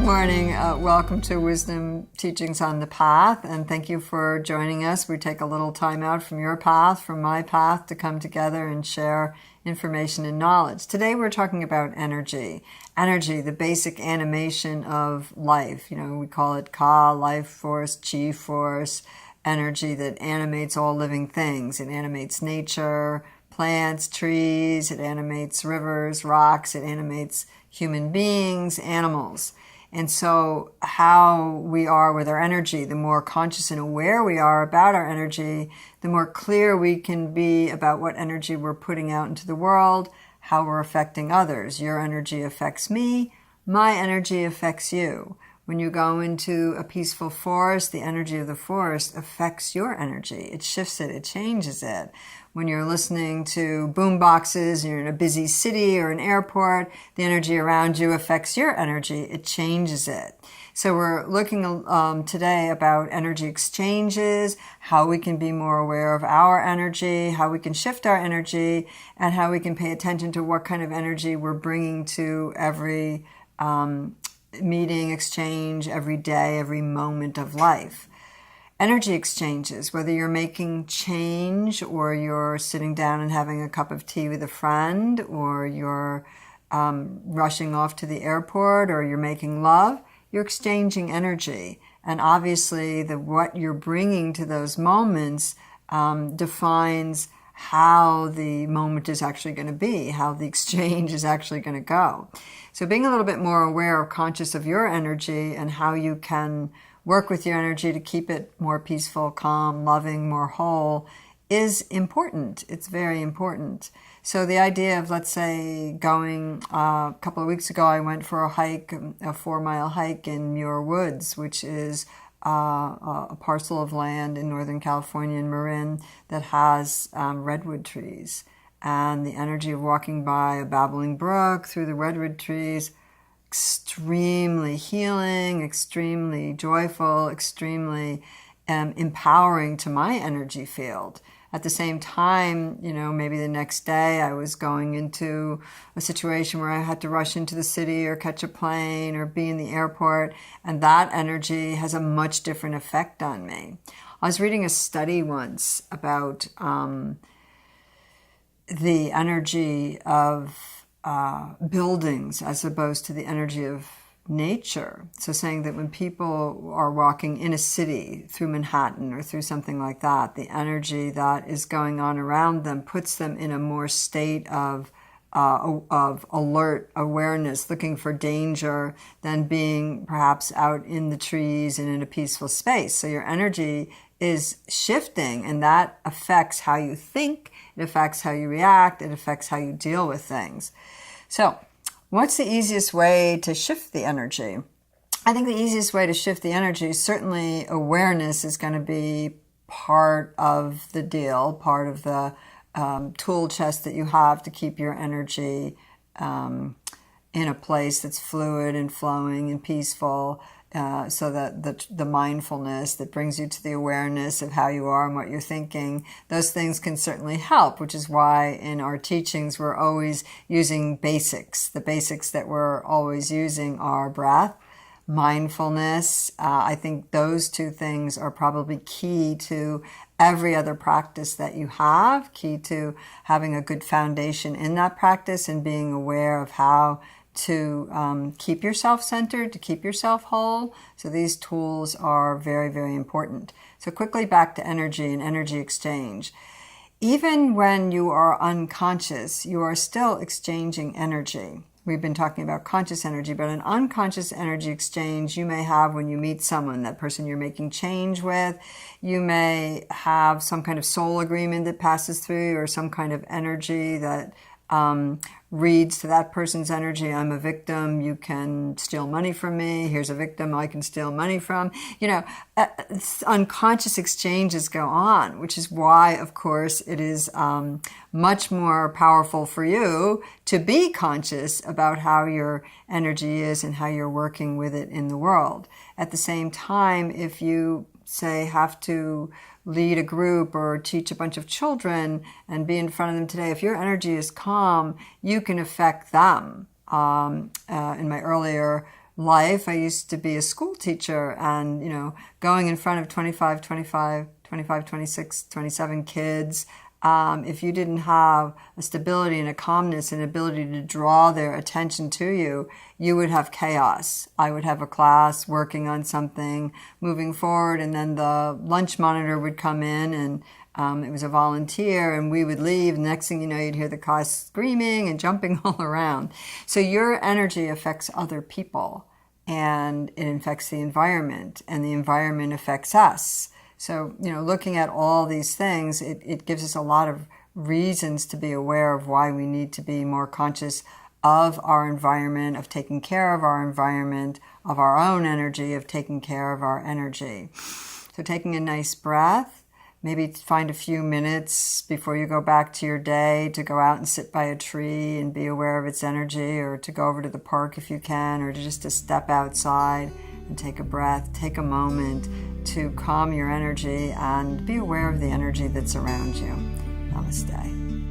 morning. Welcome to Wisdom Teachings on the Path, and thank you for joining us. We take a little time out from your path, from my path, to come together and share information and knowledge. Today we're talking about energy. Energy, the basic animation of life. We call it Ka, life force, Chi force, energy that animates all living things. It animates nature, plants, trees, it animates rivers, rocks, it animates human beings, animals. And so how we are with our energy, the more conscious and aware we are about our energy, the more clear we can be about what energy we're putting out into the world, how we're affecting others. Your energy affects me, my energy affects you. When you go into a peaceful forest, the energy of the forest affects your energy. It shifts it, it changes it. When you're listening to boom boxes, you're in a busy city or an airport, the energy around you affects your energy. It changes it. So we're looking today about energy exchanges, how we can be more aware of our energy, how we can shift our energy, and how we can pay attention to what kind of energy we're bringing to every meeting, exchange, every day, every moment of life. Energy exchanges, whether you're making change or you're sitting down and having a cup of tea with a friend, or you're rushing off to the airport, or you're making love, you're exchanging energy. And obviously what you're bringing to those moments defines how the moment is actually going to be, how the exchange is actually going to go. So being a little bit more aware or conscious of your energy and how you can work with your energy to keep it more peaceful, calm, loving, more whole is important. It's very important. So the idea of, let's say, going, a couple of weeks ago, I went for a hike, a 4-mile hike in Muir Woods, which is a parcel of land in Northern California in Marin that has redwood trees. And the energy of walking by a babbling brook through the redwood trees, extremely healing, extremely joyful, extremely empowering to my energy field. At the same time, maybe the next day I was going into a situation where I had to rush into the city or catch a plane or be in the airport, and that energy has a much different effect on me. I was reading a study once about the energy of buildings as opposed to the energy of nature. So saying that when people are walking in a city through Manhattan or through something like that, the energy that is going on around them puts them in a more state of alert awareness, looking for danger, than being perhaps out in the trees and in a peaceful space. So your energy is shifting, and that affects how you think, it affects how you react, it affects how you deal with things. So what's the easiest way to shift the energy? I think the easiest way to shift the energy, certainly awareness is going to be part of the deal, part of the tool chest that you have to keep your energy in a place that's fluid and flowing and peaceful, so that the mindfulness that brings you to the awareness of how you are and what you're thinking, those things can certainly help, which is why in our teachings we're always using basics. The basics that we're always using are breath, mindfulness. I think those two things are probably key to every other practice that you have, key to having a good foundation in that practice and being aware of how to keep yourself centered, to keep yourself whole. So these tools are very, very important. So quickly back to energy and energy exchange. Even when you are unconscious, you are still exchanging energy. We've been talking about conscious energy, but an unconscious energy exchange you may have when you meet someone, that person you're making change with. You may have some kind of soul agreement that passes through, or some kind of energy that reads to that person's energy. I'm a victim, you can steal money from me. Here's a victim I can steal money from. Unconscious exchanges go on, which is why, of course, it is much more powerful for you to be conscious about how your energy is and how you're working with it in the world. At the same time, if you, say, have to lead a group or teach a bunch of children and be in front of them today, if your energy is calm, you can affect them. In my earlier life, I used to be a school teacher, and, going in front of 26, 27 kids, if you didn't have a stability and a calmness and ability to draw their attention to you, you would have chaos. I would have a class working on something, moving forward, and then the lunch monitor would come in, and it was a volunteer, and we would leave. Next thing you know, you'd hear the class screaming and jumping all around. So your energy affects other people, and it affects the environment, and the environment affects us. So, looking at all these things, it gives us a lot of reasons to be aware of why we need to be more conscious of our environment, of taking care of our environment, of our own energy, of taking care of our energy. So taking a nice breath, maybe find a few minutes before you go back to your day to go out and sit by a tree and be aware of its energy, or to go over to the park if you can, or just to step outside and take a breath, take a moment to calm your energy and be aware of the energy that's around you. Namaste.